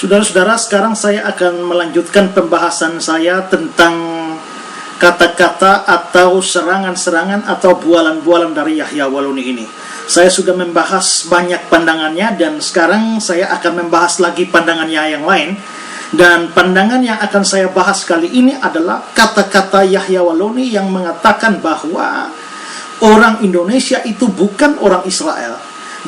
Saudara-saudara, sekarang saya akan melanjutkan pembahasan saya tentang kata-kata atau serangan-serangan atau bualan-bualan dari Yahya Waluni ini. Saya sudah membahas banyak pandangannya dan sekarang saya akan membahas lagi pandangannya yang lain. Dan pandangan yang akan saya bahas kali ini adalah kata-kata Yahya Waluni yang mengatakan bahwa orang Indonesia itu bukan orang Israel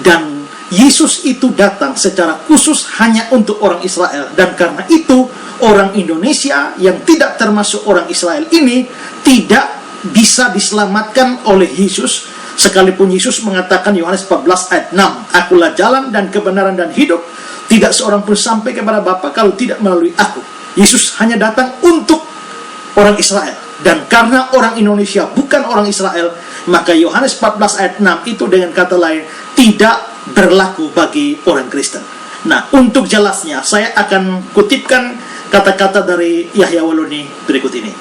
dan Yesus itu datang secara khusus hanya untuk orang Israel, dan karena itu orang Indonesia yang tidak termasuk orang Israel ini tidak bisa diselamatkan oleh Yesus, sekalipun Yesus mengatakan Yohanes 14 ayat 6, "Akulah jalan dan kebenaran dan hidup, tidak seorang pun sampai kepada Bapa kalau tidak melalui aku." Yesus hanya datang untuk orang Israel, dan karena orang Indonesia bukan orang Israel, maka Yohanes 14 ayat 6 itu dengan kata lain tidak berlaku bagi orang Kristen. Nah, untuk jelasnya saya akan kutipkan kata-kata dari Yahya Waluni berikut ini.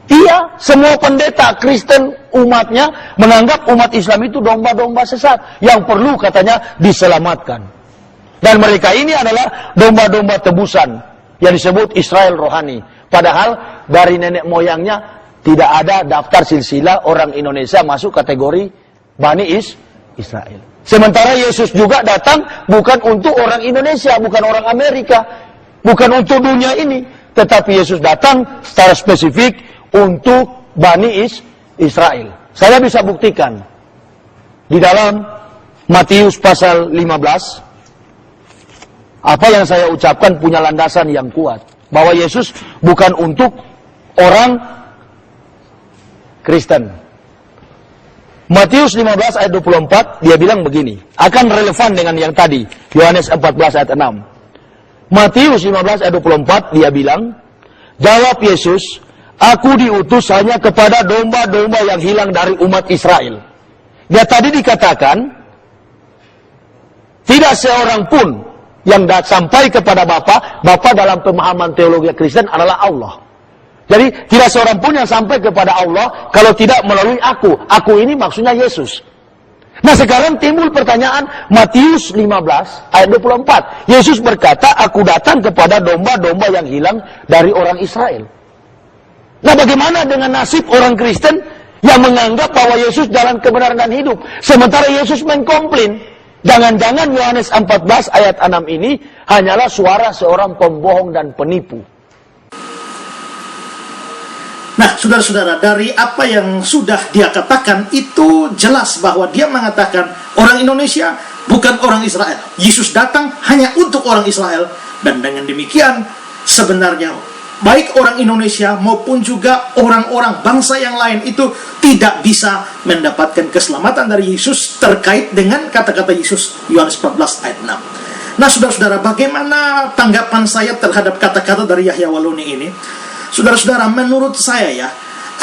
Iya, semua pendeta Kristen umatnya menganggap umat Islam itu domba-domba sesat yang perlu katanya diselamatkan. Dan mereka ini adalah domba-domba tebusan yang disebut Israel rohani. Padahal dari nenek moyangnya tidak ada daftar silsilah orang Indonesia masuk kategori Bani Israel. Sementara Yesus juga datang bukan untuk orang Indonesia, bukan orang Amerika, bukan untuk dunia ini, tetapi Yesus datang secara spesifik untuk Bani Israel. Saya bisa buktikan di dalam Matius pasal 15, apa yang saya ucapkan punya landasan yang kuat, bahwa Yesus bukan untuk orang Kristen. Matius 15 ayat 24, dia bilang begini, akan relevan dengan yang tadi, Yohanes 14 ayat 6. Matius 15 ayat 24, dia bilang, jawab Yesus, "Aku diutus hanya kepada domba-domba yang hilang dari umat Israel." Dia tadi dikatakan, tidak seorang pun yang sampai kepada Bapa dalam pemahaman teologi Kristen adalah Allah. Jadi tidak seorang pun yang sampai kepada Allah kalau tidak melalui aku. Aku ini maksudnya Yesus. Nah, sekarang timbul pertanyaan, Matius 15 ayat 24. Yesus berkata, "Aku datang kepada domba-domba yang hilang dari orang Israel." Nah, bagaimana dengan nasib orang Kristen yang menganggap bahwa Yesus jalan kebenaran dan hidup, sementara Yesus mengkomplain, jangan-jangan Yohanes 14 ayat 6 ini hanyalah suara seorang pembohong dan penipu. Nah, saudara-saudara, dari apa yang sudah dia katakan itu jelas bahwa dia mengatakan orang Indonesia bukan orang Israel. Yesus datang hanya untuk orang Israel, dan dengan demikian sebenarnya baik orang Indonesia maupun juga orang-orang bangsa yang lain itu tidak bisa mendapatkan keselamatan dari Yesus terkait dengan kata-kata Yesus Yohanes 14 ayat 6. Nah, saudara-saudara, bagaimana tanggapan saya terhadap kata-kata dari Yahya Waluni ini? Saudara-saudara, menurut saya ya,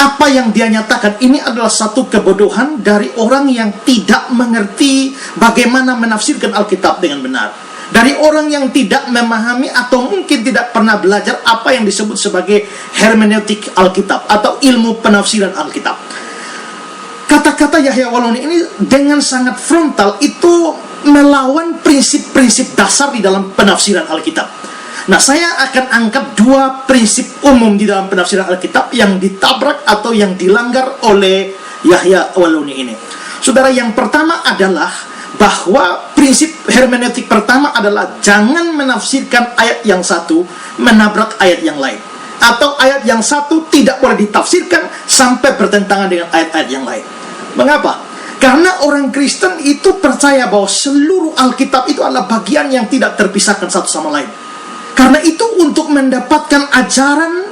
apa yang dia nyatakan ini adalah satu kebodohan dari orang yang tidak mengerti bagaimana menafsirkan Alkitab dengan benar. Dari orang yang tidak memahami atau mungkin tidak pernah belajar apa yang disebut sebagai hermeneutik Alkitab atau ilmu penafsiran Alkitab. Kata-kata Yahya Waluni ini dengan sangat frontal itu melawan prinsip-prinsip dasar di dalam penafsiran Alkitab. Nah, saya akan angkat dua prinsip umum di dalam penafsiran Alkitab yang ditabrak atau yang dilanggar oleh Yahya Waluni ini. Saudara, yang pertama adalah bahwa prinsip hermeneutik pertama adalah jangan menafsirkan ayat yang satu menabrak ayat yang lain, atau ayat yang satu tidak boleh ditafsirkan sampai bertentangan dengan ayat-ayat yang lain. Mengapa? Karena orang Kristen itu percaya bahwa seluruh Alkitab itu adalah bagian yang tidak terpisahkan satu sama lain. Karena itu untuk mendapatkan ajaran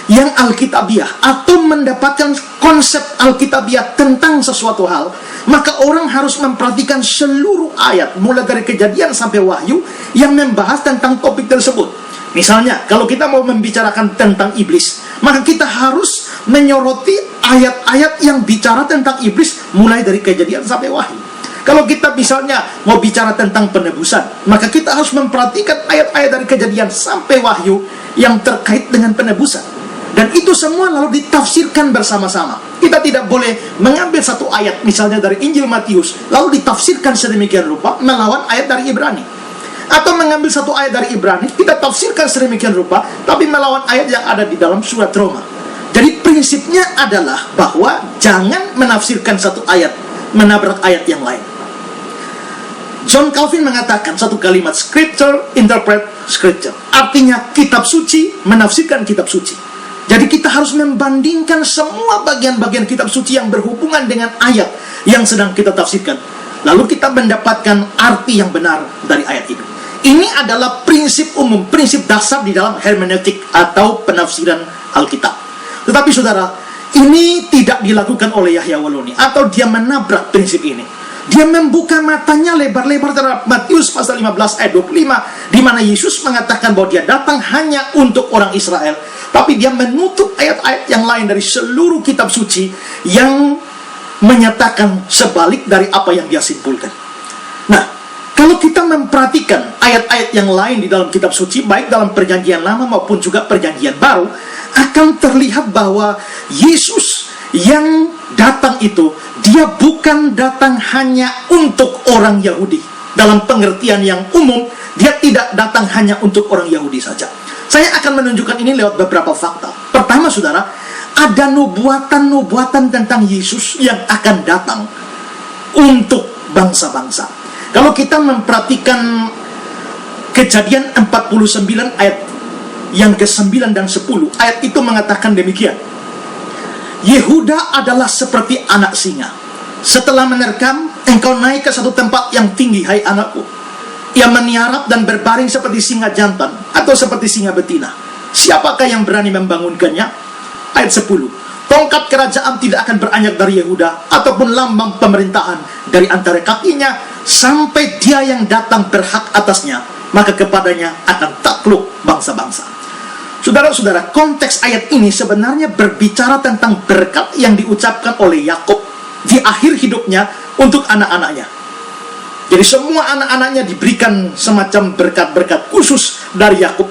yang Alkitabiah atau mendapatkan konsep Alkitabiah tentang sesuatu hal, maka orang harus memperhatikan seluruh ayat mulai dari Kejadian sampai Wahyu yang membahas tentang topik tersebut. Misalnya, kalau kita mau membicarakan tentang iblis, maka kita harus menyoroti ayat-ayat yang bicara tentang iblis mulai dari Kejadian sampai Wahyu. Kalau kita misalnya mau bicara tentang penebusan, maka kita harus memperhatikan ayat-ayat dari Kejadian sampai Wahyu yang terkait dengan penebusan. Dan itu semua lalu ditafsirkan bersama-sama. Kita tidak boleh mengambil satu ayat misalnya dari Injil Matius lalu ditafsirkan sedemikian rupa melawan ayat dari Ibrani. Atau mengambil satu ayat dari Ibrani, kita tafsirkan sedemikian rupa, tapi melawan ayat yang ada di dalam surat Roma. Jadi prinsipnya adalah bahwa jangan menafsirkan satu ayat menabrak ayat yang lain. John Calvin mengatakan satu kalimat, Scripture interpret Scripture. Artinya kitab suci menafsirkan kitab suci. Jadi kita harus membandingkan semua bagian-bagian kitab suci yang berhubungan dengan ayat yang sedang kita tafsirkan. Lalu kita mendapatkan arti yang benar dari ayat itu. Ini adalah prinsip umum, prinsip dasar di dalam hermeneutik atau penafsiran Alkitab. Tetapi saudara, ini tidak dilakukan oleh Yahya Waloni, atau dia menabrak prinsip ini. Dia membuka matanya lebar-lebar terhadap Matius pasal 15 ayat 25, di mana Yesus mengatakan bahwa dia datang hanya untuk orang Israel. Tapi dia menutup ayat-ayat yang lain dari seluruh kitab suci yang menyatakan sebalik dari apa yang dia simpulkan. Nah, kalau kita memperhatikan ayat-ayat yang lain di dalam kitab suci, baik dalam perjanjian lama maupun juga perjanjian baru, akan terlihat bahwa Yesus yang datang itu, dia bukan datang hanya untuk orang Yahudi. Dalam pengertian yang umum, dia tidak datang hanya untuk orang Yahudi saja. Saya akan menunjukkan ini lewat beberapa fakta. Pertama, saudara, ada nubuatan-nubuatan tentang Yesus yang akan datang untuk bangsa-bangsa. Kalau kita memperhatikan Kejadian 49 ayat yang ke-9 dan 10, ayat itu mengatakan demikian. Yehuda adalah seperti anak singa. Setelah menerkam, engkau naik ke satu tempat yang tinggi, hai anakku. Ia meniarap dan berbaring seperti singa jantan atau seperti singa betina. Siapakah yang berani membangunkannya? Ayat 10. Tongkat kerajaan tidak akan beranjak dari Yehuda, ataupun lambang pemerintahan dari antara kakinya, sampai dia yang datang berhak atasnya, maka kepadanya akan takluk bangsa-bangsa. Saudara-saudara, konteks ayat ini sebenarnya berbicara tentang berkat yang diucapkan oleh Yakub di akhir hidupnya untuk anak-anaknya. Jadi semua anak-anaknya diberikan semacam berkat-berkat khusus dari Yakub.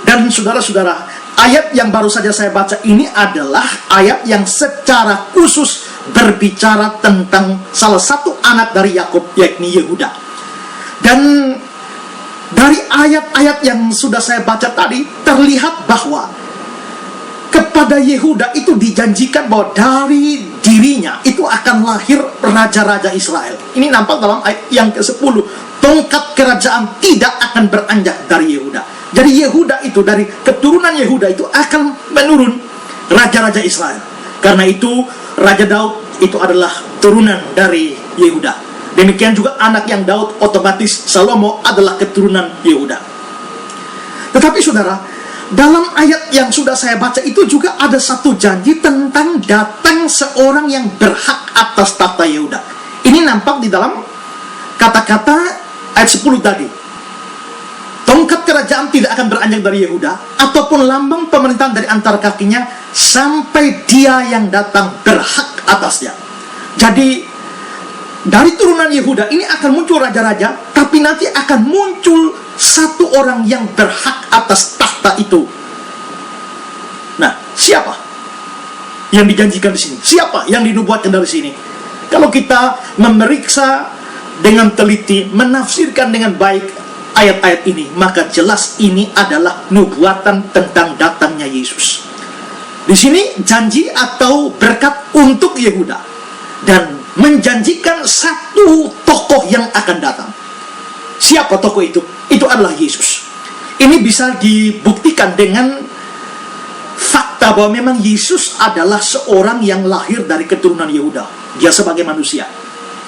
Dan saudara-saudara, ayat yang baru saja saya baca ini adalah ayat yang secara khusus berbicara tentang salah satu anak dari Yakub, yakni Yehuda. Dan dari ayat-ayat yang sudah saya baca tadi, terlihat bahwa kepada Yehuda itu dijanjikan bahwa dari dirinya itu akan lahir raja-raja Israel. Ini nampak dalam ayat yang ke-10. Tongkat kerajaan tidak akan beranjak dari Yehuda. Jadi Yehuda itu, dari keturunan Yehuda itu akan menurun raja-raja Israel. Karena itu Raja Daud itu adalah turunan dari Yehuda. Demikian juga anak yang Daud, otomatis Salomo adalah keturunan Yehuda. Tetapi saudara, dalam ayat yang sudah saya baca itu juga ada satu janji tentang datang seorang yang berhak atas tahta Yehuda. Ini nampak di dalam kata-kata ayat 10 tadi. Tongkat kerajaan tidak akan beranjak dari Yehuda, ataupun lambang pemerintahan dari antara kakinya, sampai dia yang datang berhak atasnya. Jadi dari turunan Yehuda ini akan muncul raja-raja, tapi nanti akan muncul satu orang yang berhak atas tahta itu. Nah, siapa yang dijanjikan di sini? Siapa yang dinubuatkan dari sini? Kalau kita memeriksa dengan teliti, menafsirkan dengan baik ayat-ayat ini, maka jelas ini adalah nubuatan tentang datangnya Yesus. Di sini janji atau berkat untuk Yehuda, dan menjanjikan satu tokoh yang akan datang. Siapa tokoh itu? Itu adalah Yesus. Ini bisa dibuktikan dengan fakta bahwa memang Yesus adalah seorang yang lahir dari keturunan Yehuda. Dia sebagai manusia.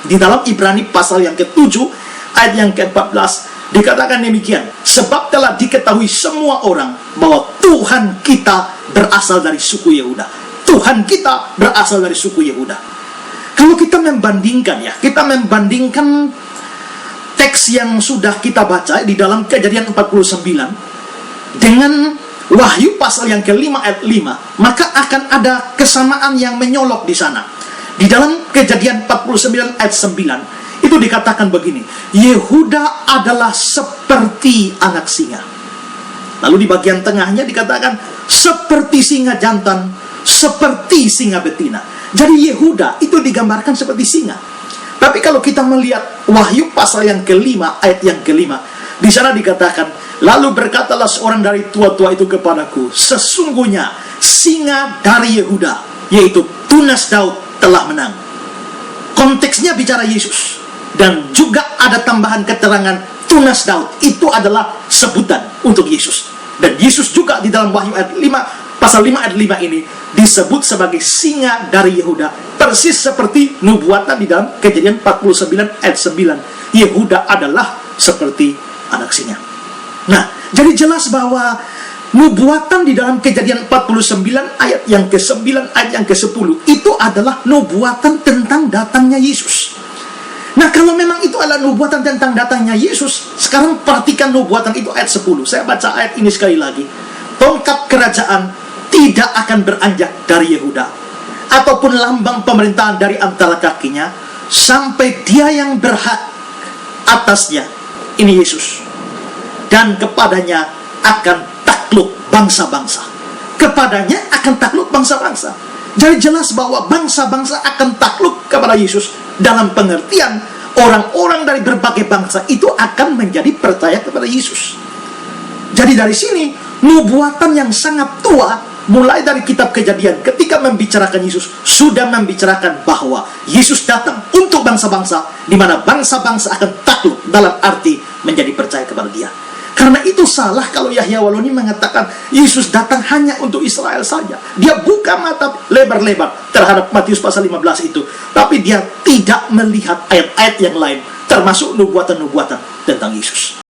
Di dalam Ibrani pasal yang ke-7 ayat yang ke-14 dikatakan demikian. Sebab telah diketahui semua orang bahwa Tuhan kita berasal dari suku Yehuda. Tuhan kita berasal dari suku Yehuda. Kalau kita membandingkan teks yang sudah kita baca di dalam Kejadian 49 dengan Wahyu pasal yang ke-5 ayat 5, maka akan ada kesamaan yang menyolok di sana. Di dalam Kejadian 49 ayat 9 itu dikatakan begini, Yehuda adalah seperti anak singa. Lalu di bagian tengahnya dikatakan seperti singa jantan, seperti singa betina. Jadi Yehuda itu digambarkan seperti singa. Tapi kalau kita melihat Wahyu pasal yang ke-5 ayat yang ke-5, Di sana dikatakan, lalu berkatalah seorang dari tua-tua itu kepadaku, sesungguhnya singa dari Yehuda, yaitu tunas Daud, telah menang. Konteksnya bicara Yesus. Dan juga ada tambahan keterangan tunas Daud. Itu adalah sebutan untuk Yesus. Dan Yesus juga di dalam Wahyu ayat 5, pasal 5 ayat 5 ini disebut sebagai singa dari Yehuda. Persis seperti nubuatan di dalam Kejadian 49 ayat 9. Yehuda adalah seperti anak singa. Nah, jadi jelas bahwa nubuatan di dalam Kejadian 49 ayat yang ke-9, ayat yang ke-10 itu adalah nubuatan tentang datangnya Yesus. Nah, kalau memang itu adalah nubuatan tentang datangnya Yesus, sekarang perhatikan nubuatan itu ayat 10. Saya baca ayat ini sekali lagi. Tongkat kerajaan tidak akan beranjak dari Yehuda, ataupun lambang pemerintahan dari antara kakinya, sampai dia yang berhak atasnya, ini Yesus, dan kepadanya akan takluk bangsa-bangsa. Kepadanya akan takluk bangsa-bangsa. Jadi jelas bahwa bangsa-bangsa akan takluk kepada Yesus, dalam pengertian orang-orang dari berbagai bangsa itu akan menjadi percaya kepada Yesus. Jadi dari sini nubuatan yang sangat tua, mulai dari kitab Kejadian, ketika membicarakan Yesus, sudah membicarakan bahwa Yesus datang untuk bangsa-bangsa, di mana bangsa-bangsa akan takluk, dalam arti menjadi percaya kepada Dia. Karena itu salah kalau Yahya Waloni mengatakan Yesus datang hanya untuk Israel saja. Dia buka mata lebar-lebar terhadap Matius pasal 15 itu, tapi dia tidak melihat ayat-ayat yang lain, termasuk nubuatan-nubuatan tentang Yesus.